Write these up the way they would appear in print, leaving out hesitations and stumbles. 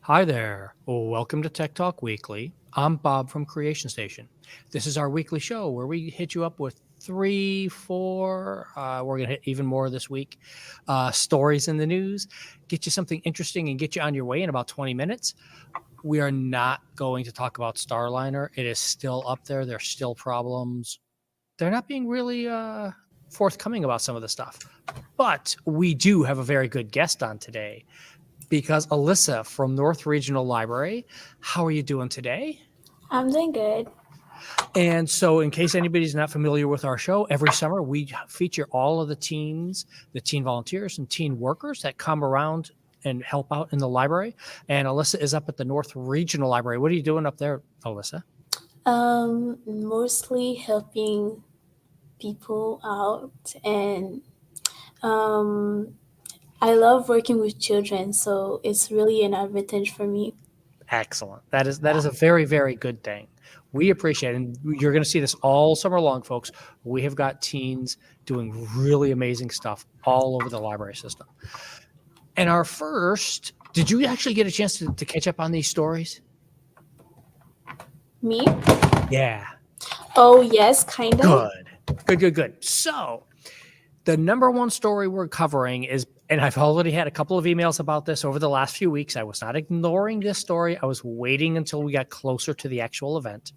Hi there. Welcome to Tech Talk Weekly. I'm Bob from Creation Station. This is our weekly show where we hit you up with three, four, we're going to hit even more this week, stories in the news, get you something interesting and get you on your way in about 20 minutes. We are not going to talk about Starliner. It is still up there. There's still problems. They're not being really forthcoming about some of the stuff. But we do have a very good guest on today because Alyssa from North Regional Library, how are you doing today? I'm doing good. And so, in case anybody's not familiar with our show, every summer we feature all of the teens, the teen volunteers, and teen workers that come around and help out in the library. And Alyssa is up at the North Regional Library. What are you doing up there, Alyssa? Mostly helping people out, and um, I love working with children, so it's really an advantage for me. Excellent. That is a very, very good thing. We appreciate it. And you're going to see this all summer long, folks. We have got teens doing really amazing stuff all over the library system. And our first, did you actually get a chance to catch up on these stories? Me? Yeah. Oh, yes, kind of. Good. So, the number one story we're covering is, and I've already had a couple of emails about this over the last few weeks. I was not ignoring this story. I was waiting until we got closer to the actual event.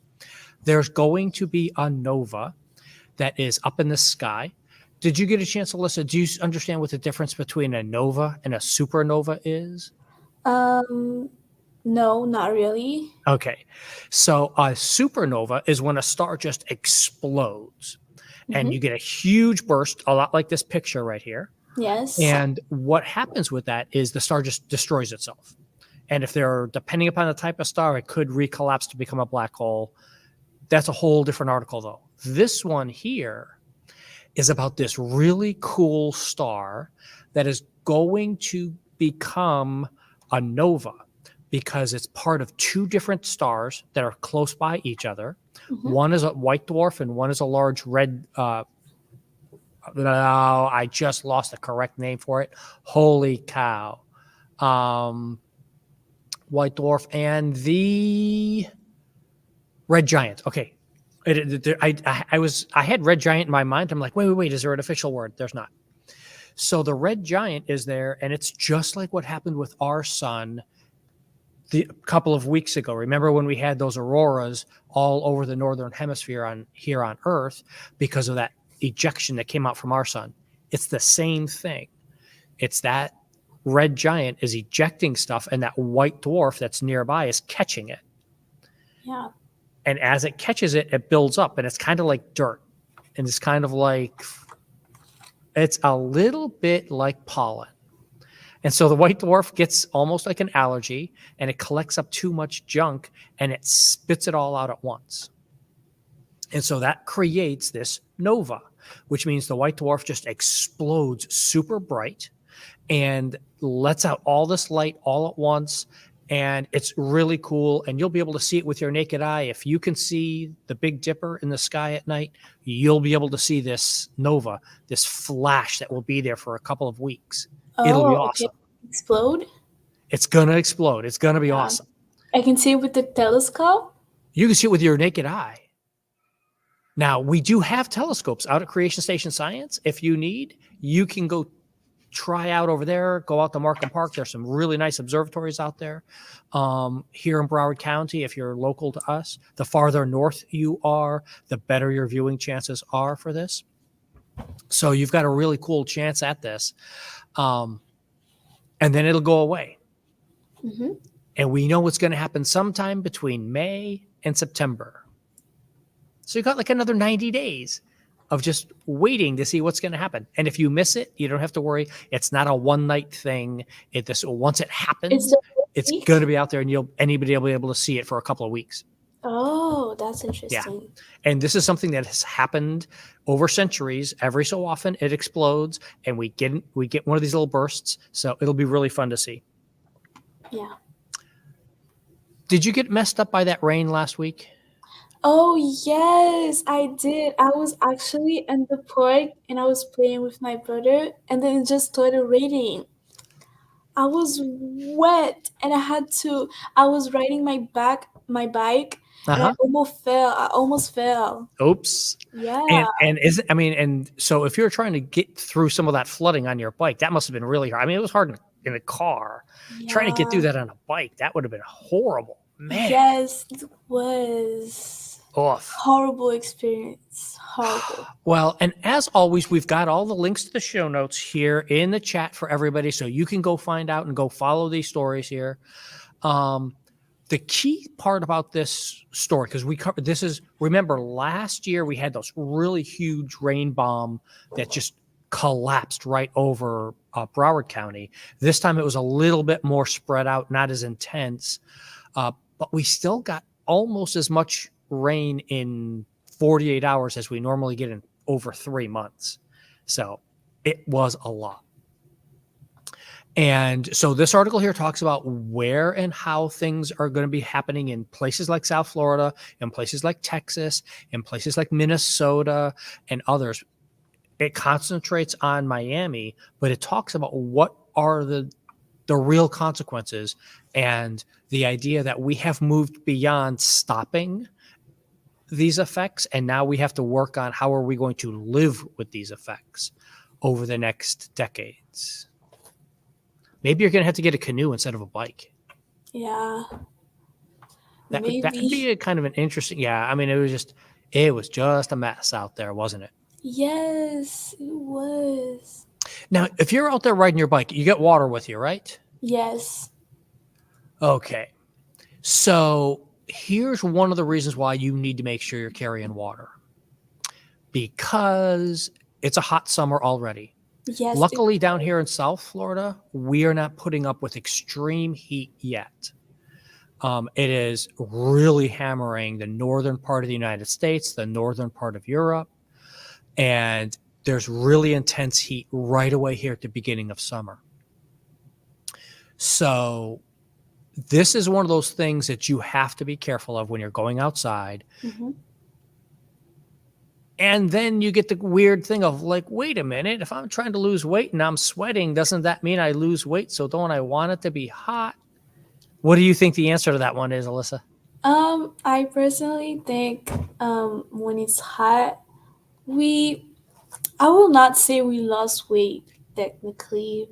There's going to be a nova that is up in the sky. Did you get a chance, Alyssa? Do you understand what the difference between a nova and a supernova is? Um, no, not really. Okay. So a supernova is when a star just explodes and you Mm-hmm. get a huge burst, a lot like this picture right here. Yes. And what happens with that is the star just destroys itself. And if they're, depending upon the type of star, it could recollapse to become a black hole. That's a whole different article, though. This one here is about this really cool star that is going to become a nova because it's part of two different stars that are close by each other. Mm-hmm. One is a white dwarf and one is a large red. No, I just lost the correct name for it. Holy cow. White dwarf and the red giant. Okay. I had red giant in my mind. I'm like, wait. Is there an official word? There's not. So the red giant is there, and it's just like what happened with our sun a couple of weeks ago. Remember when we had those auroras all over the northern hemisphere here on Earth because of that ejection that came out from our sun? It's the same thing. It's that red giant is ejecting stuff, and that white dwarf that's nearby is catching it. Yeah. And as it catches it, it builds up, and it's kind of like dirt. And it's kind of like, it's a little bit like pollen. And so the white dwarf gets almost like an allergy, and it collects up too much junk, and it spits it all out at once. And so that creates this nova, which means the white dwarf just explodes super bright and lets out all this light all at once. And it's really cool. And you'll be able to see it with your naked eye. If you can see the Big Dipper in the sky at night, you'll be able to see this nova, this flash that will be there for a couple of weeks. It'll be Oh, okay. awesome. Explode? It's going to explode. It's going to be Yeah. awesome. I can see it with the telescope. You can see it with your naked eye. Now, we do have telescopes out at Creation Station Science. If you need, you can go try out over there, go out to Markham Park. There's some really nice observatories out there. Here in Broward County, if you're local to us, the farther north you are, the better your viewing chances are for this. So you've got a really cool chance at this. And then it'll go away. Mm-hmm. And we know what's going to happen sometime between May and September. So you've got like another 90 days of just waiting to see what's going to happen. And if you miss it, you don't have to worry. It's not a one night thing. Once it happens, it's going to be out there, and anybody will be able to see it for a couple of weeks. Oh, that's interesting. Yeah. And this is something that has happened over centuries. Every so often it explodes, and we get one of these little bursts. So it'll be really fun to see. Yeah. Did you get messed up by that rain last week? Oh, yes, I did. I was actually in the park and I was playing with my brother, and then it just started raining. I was wet and I was riding my bike and Uh-huh. I almost fell. Oops. Yeah. And is I mean, and so if you're trying to get through some of that flooding on your bike, that must have been really hard. I mean, it was hard in a car. Trying to get through Yeah. that on a bike, that would have been horrible. Man. Yes, it was Oof. horrible experience. Horrible. Well, and as always, we've got all the links to the show notes here in the chat for everybody, so you can go find out and go follow these stories here. The key part about this story, because we covered this is remember last year we had those really huge rain bomb that just collapsed right over Broward County. This time it was a little bit more spread out, not as intense, but we still got almost as much rain in 48 hours as we normally get in over 3 months. So it was a lot. And so this article here talks about where and how things are going to be happening in places like South Florida, in places like Texas, in places like Minnesota, and others. It concentrates on Miami, but it talks about what are the real consequences and the idea that we have moved beyond stopping these effects, and now we have to work on how are we going to live with these effects over the next decades. Maybe you're going to have to get a canoe instead of a bike. Yeah. That'd be Maybe. a kind of an interesting. Yeah, I mean, it was just a mess out there, wasn't it? Yes, it was. Now, if you're out there riding your bike, you get water with you, right? Yes. Okay. So here's one of the reasons why you need to make sure you're carrying water, because it's a hot summer already. Yes. Luckily, down here in South Florida, we are not putting up with extreme heat yet. It is really hammering the northern part of the United States, the northern part of Europe, and there's really intense heat right away here at the beginning of summer. So this is one of those things that you have to be careful of when you're going outside. Mm-hmm. And then you get the weird thing of like, wait a minute, if I'm trying to lose weight and I'm sweating, doesn't that mean I lose weight? So don't I want it to be hot? What do you think the answer to that one is, Alyssa? I personally think when it's hot, I will not say we lost weight technically.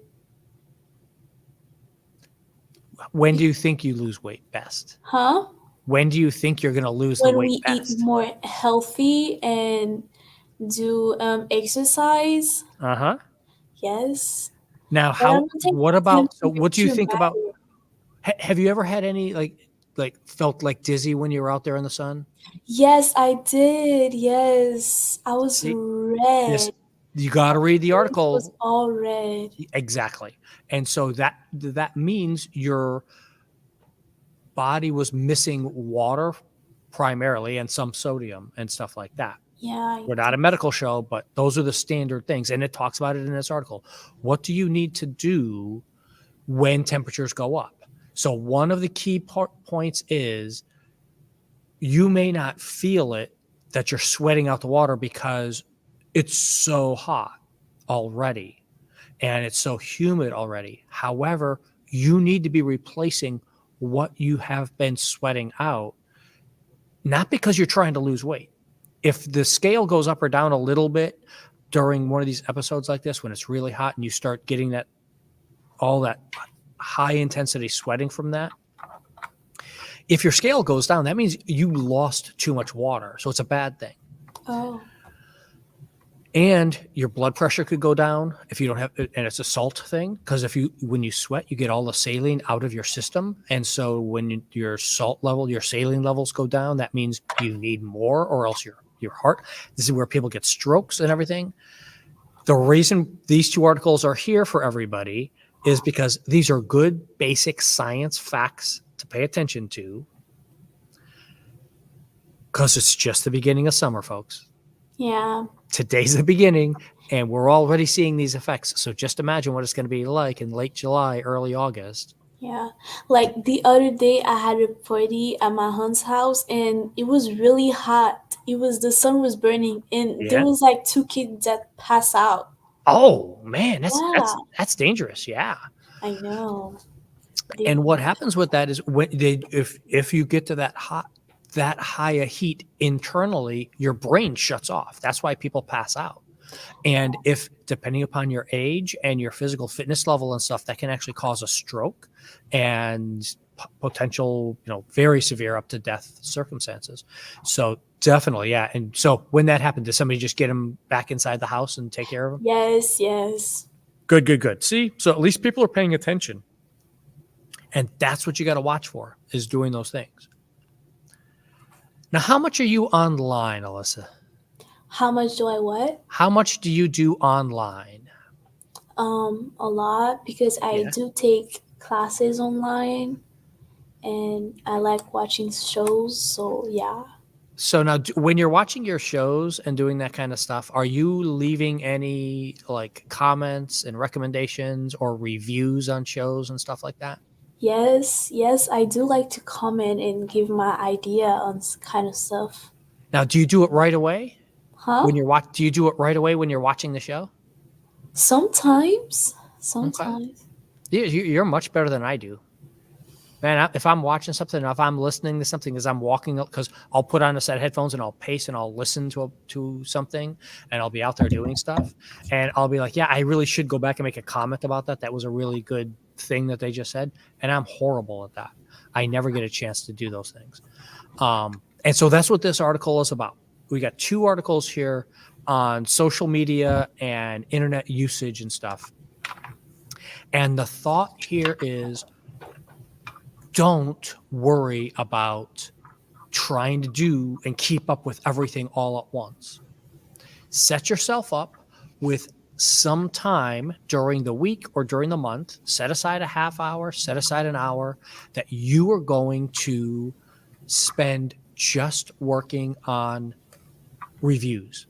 When do you think you lose weight best? Huh? When do you think you're going to lose the When weight we eat best? more healthy and do exercise. Uh-huh. Yes. Now, But I don't think what it's gonna about, so what do you too think about, bad. have you ever had any, like felt like dizzy when you were out there in the sun? Yes, I did. Yes. I was See, red. you got to read the It was article. all red. Exactly. And so that means your body was missing water primarily and some sodium and stuff like that. Yeah. We're not a medical show, but those are the standard things. And it talks about it in this article. What do you need to do when temperatures go up? So one of the key points is you may not feel it that you're sweating out the water because it's so hot already and it's so humid already. However, you need to be replacing what you have been sweating out, not because you're trying to lose weight. If the scale goes up or down a little bit during one of these episodes like this, when it's really hot and you start getting all that high intensity sweating from that, if your scale goes down, that means you lost too much water. So it's a bad thing. Oh. And your blood pressure could go down if you don't have, and it's a salt thing, because when you sweat, you get all the saline out of your system. And so when your salt level, your saline levels go down, that means you need more, or else your heart, this is where people get strokes and everything. The reason these two articles are here for everybody is because these are good basic science facts to pay attention to, because it's just the beginning of summer, folks. Yeah. Today's the beginning, and we're already seeing these effects. So just imagine what it's going to be like in late July, early August. Yeah. Like the other day, I had a party at my aunt's house, and it was really hot. The sun was burning, and there was like 2 kids that passed out. Oh man, Yeah. that's dangerous. Yeah. I know. They, And what happens with that is when if you get to that high a heat internally, your brain shuts off. That's why people pass out. And if depending upon your age and your physical fitness level and stuff, that can actually cause a stroke and potential, very severe up to death circumstances. So definitely, yeah. And so when that happened, did somebody just get him back inside the house and take care of him? yes, yes. Good, good, good. See, so at least people are paying attention. And that's what you got to watch for, is doing those things. Now, how much are you online, Alyssa? How much do I what? How much do you do online? A lot because I Yeah. do take classes online and I like watching shows. So yeah. So now, when you're watching your shows and doing that kind of stuff, are you leaving any like comments and recommendations or reviews on shows and stuff like that? Yes, yes, I do like to comment and give my idea on kind of stuff. Now, do you do it right away Huh? when you're Do you do it right away when you're watching the show? Sometimes. Okay. Sometimes. You're much better than I do. Man, if I'm watching something, if I'm listening to something as I'm walking, because I'll put on a set of headphones and I'll pace and I'll listen to something, and I'll be out there doing stuff, and I'll be like, yeah, I really should go back and make a comment about that. That was a really good thing that they just said, and I'm horrible at that. I never get a chance to do those things, and so that's what this article is about. We got 2 articles here on social media and internet usage and stuff, and the thought here is, don't worry about trying to do and keep up with everything all at once. Set yourself up with some time during the week or during the month. Set aside a half hour, set aside an hour that you are going to spend just working on reviews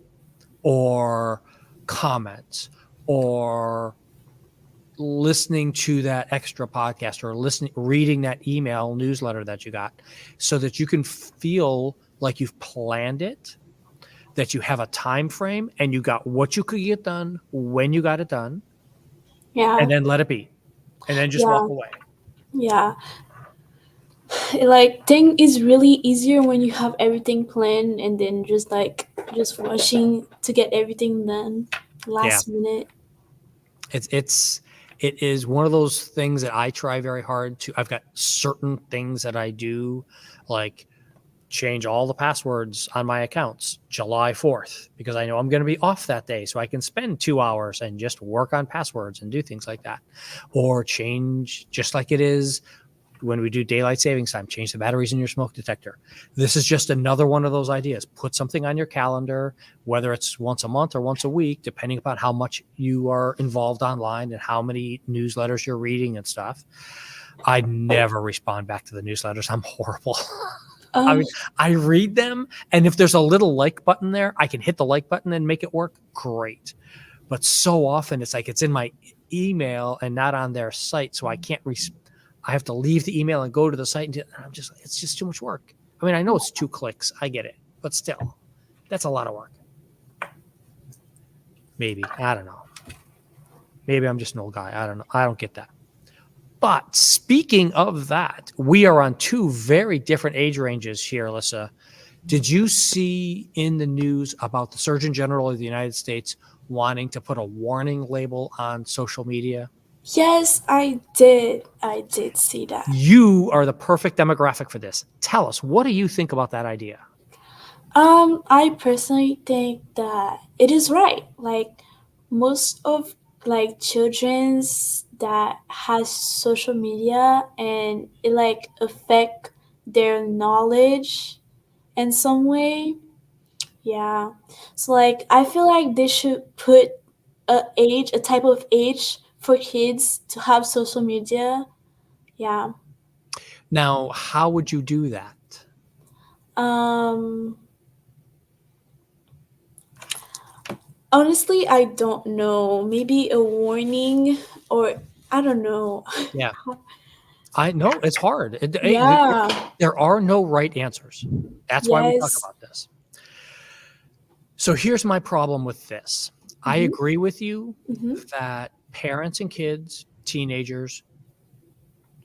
or comments or listening to that extra podcast or reading that email newsletter that you got, so that you can feel like you've planned it, that you have a time frame and you got what you could get done when you got it done, Yeah. and then let it be, and then just Yeah. walk away. Yeah. Like thing is really easier when you have everything planned and then just rushing to get everything done last minute. It is one of those things that I try very hard to. I've got certain things that I do, like change all the passwords on my accounts July 4th, because I know I'm going to be off that day, so I can spend 2 hours and just work on passwords and do things like that. Or change, just like it is when we do daylight savings time, change the batteries in your smoke detector. This is just another one of those ideas. Put something on your calendar, whether it's once a month or once a week, depending upon how much you are involved online and how many newsletters you're reading and stuff. I never respond back to the newsletters. I'm horrible. I mean, I read them, and if there's a little like button there, I can hit the like button and make it work. Great. But so often it's like it's in my email and not on their site, so I can't I have to leave the email and go to the site, and it's just too much work. I mean, I know it's 2 clicks. I get it. But still, that's a lot of work. Maybe. I don't know. Maybe I'm just an old guy. I don't know. I don't get that. But speaking of that, we are on 2 very different age ranges here, Alyssa. Did you see in the news about the Surgeon General of the United States wanting to put a warning label on social media? Yes, I did. I did see that. You are the perfect demographic for this. Tell us, what do you think about that idea? I personally think that it is right. Like most of like children's that has social media and it like affect their knowledge in some way. Yeah. So like I feel like they should put a type of age for kids to have social media. Yeah. Now, how would you do that? Um Honestly, I don't know. Maybe a warning or I don't know. Yeah. I know it's hard. Yeah. There are no right answers. That's why we talk Yes. about this. So here's my problem with this. I Mhm. agree with you Mhm. that parents and kids teenagers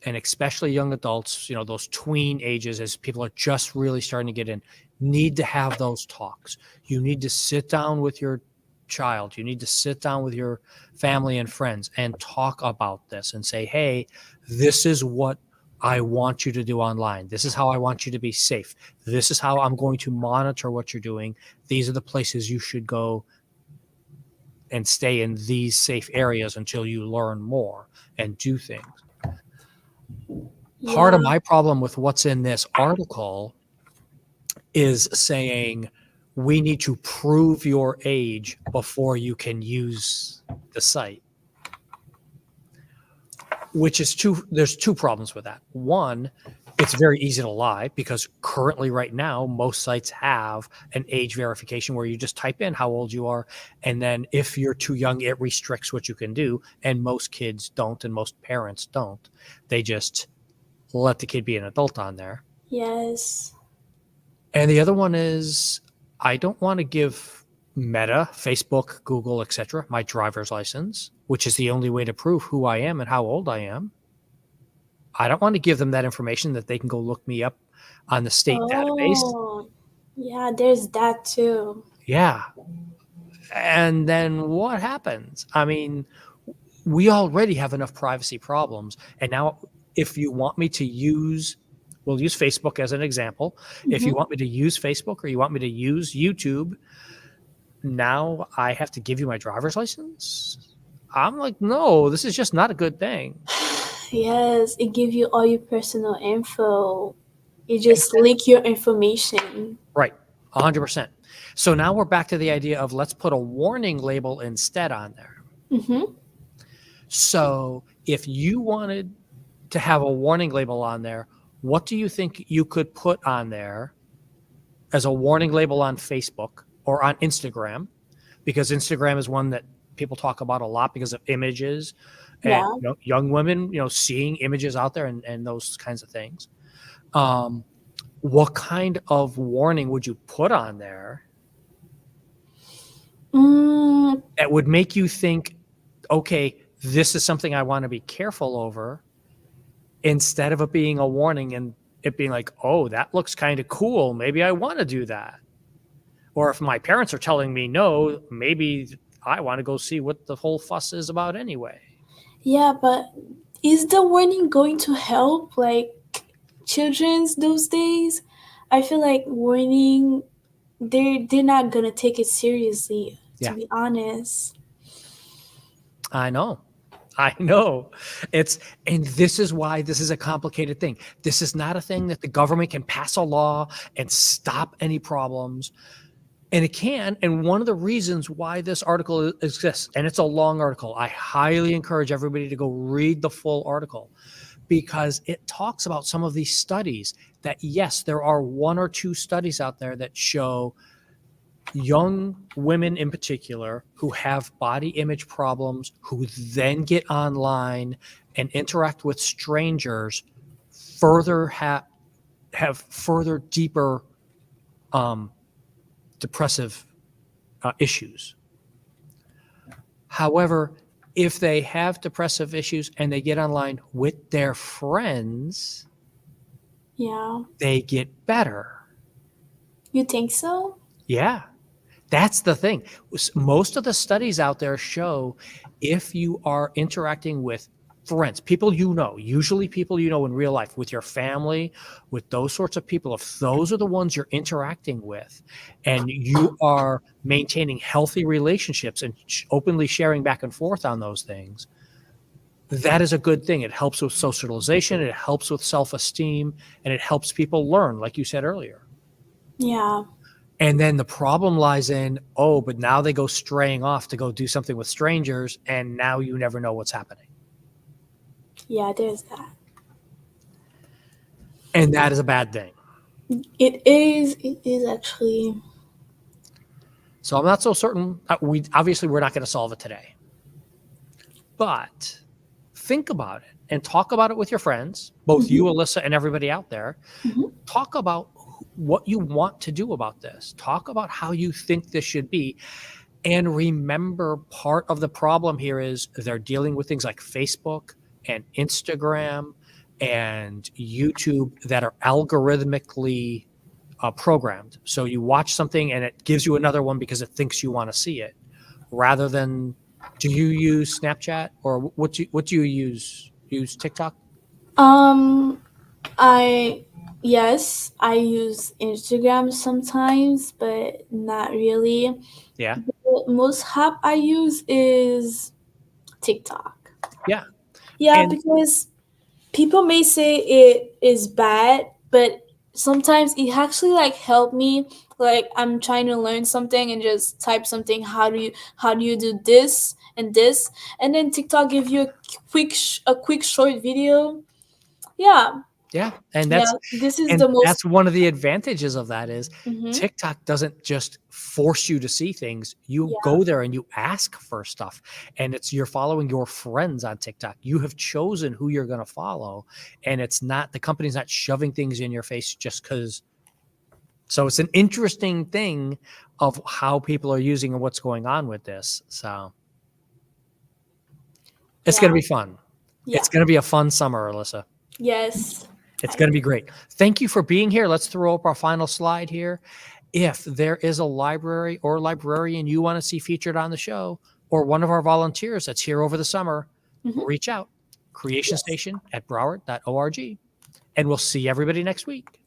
and especially young adults, those tween ages, as people are just really starting to get in, need to have those talks. You need to sit down with your child. You need to sit down with your family and friends and talk about this and say, hey, this is what I want you to do online. This is how I want you to be safe. This is how I'm going to monitor what you're doing. These are the places you should go and stay in these safe areas until you learn more and do things. Part of my problem with what's in this article is saying we need to prove your age before you can use the site, which is there's two problems with that. One, it's very easy to lie because currently right now, most sites have an age verification where you just type in how old you are. And then if you're too young, it restricts what you can do. And most kids don't, and most parents don't. They just let the kid be an adult on there. Yes. And the other one is I don't want to give Meta, Facebook, Google, etc., my driver's license, which is the only way to prove who I am and how old I am. I don't want to give them that information that they can go look me up on the state database. Yeah, there's that too. Yeah. And then what happens? I mean, we already have enough privacy problems. And now if you want me to we'll use Facebook as an example. Mm-hmm. If you want me to use Facebook or you want me to use YouTube, now I have to give you my driver's license? I'm like, no, this is just not a good thing. Yes, it gives you all your personal info. It just leak your information. Right, 100%. So now we're back to the idea of let's put a warning label instead on there. Mm-hmm. So if you wanted to have a warning label on there, what do you think you could put on there as a warning label on Facebook or on Instagram? Because Instagram is one that people talk about a lot because of images and young women, seeing images out there and those kinds of things. What kind of warning would you put on there that would make you think, okay, this is something I want to be careful over, instead of it being a warning and it being like, oh, that looks kind of cool. Maybe I want to do that. Or if my parents are telling me no, maybe I want to go see what the whole fuss is about anyway. Yeah, but is the warning going to help children's those days? I feel like warning, they're not gonna take it seriously, to be honest. I know. And this is why this is a complicated thing. This is not a thing that the government can pass a law and stop any problems. And it can. And one of the reasons why this article exists, and it's a long article, I highly encourage everybody to go read the full article, because it talks about some of these studies that, yes, there are one or two studies out there that show young women in particular who have body image problems, who then get online and interact with strangers, further have further deeper depressive issues. However, if they have depressive issues and they get online with their friends, they get better. You think so? Yeah. That's the thing. Most of the studies out there show if you are interacting with friends, people usually people in real life, with your family, with those sorts of people, if those are the ones you're interacting with and you are maintaining healthy relationships and openly sharing back and forth on those things, that is a good thing. It helps with socialization, it helps with self-esteem, and it helps people learn, like you said earlier. Yeah. And then the problem lies in, but now they go straying off to go do something with strangers, and now you never know what's happening. Yeah, there's that. And that is a bad thing. It is actually. So I'm not so certain. We're not going to solve it today. But think about it and talk about it with your friends, both you, Alyssa, and everybody out there. Mm-hmm. Talk about what you want to do about this. Talk about how you think this should be. And remember, part of the problem here is they're dealing with things like Facebook and Instagram and YouTube that are algorithmically programmed. So you watch something and it gives you another one because it thinks you want to see it, rather than. Do you use Snapchat, or what do you use? Use TikTok? Um, I yes, I use Instagram sometimes, but not really. Yeah, The most app I use is TikTok. yeah, Yeah, and because people may say it is bad, but sometimes it actually like help me. Like I'm trying to learn something and just type something. How do you do this, and then TikTok give you a quick short video. Yeah, yeah, and yeah. that's This is and the most. that's one of the advantages of that is Mm-hmm. TikTok doesn't just force you to see things. You Yeah, go there and you ask for stuff, and you're following your friends on TikTok. You have chosen who you're going to follow, and it's not the company's not shoving things in your face just because. So it's an interesting thing of how people are using and what's going on with this. So it's going yeah, to be fun. yeah. It's going to be a fun summer, Alyssa. Yes. It's I, going to be great. Thank you for being here. Let's throw up our final slide here. If there is a library or librarian you want to see featured on the show, or one of our volunteers that's here over the summer, mhm. reach out. Yes. Creationstation at broward.org. And we'll see everybody next week.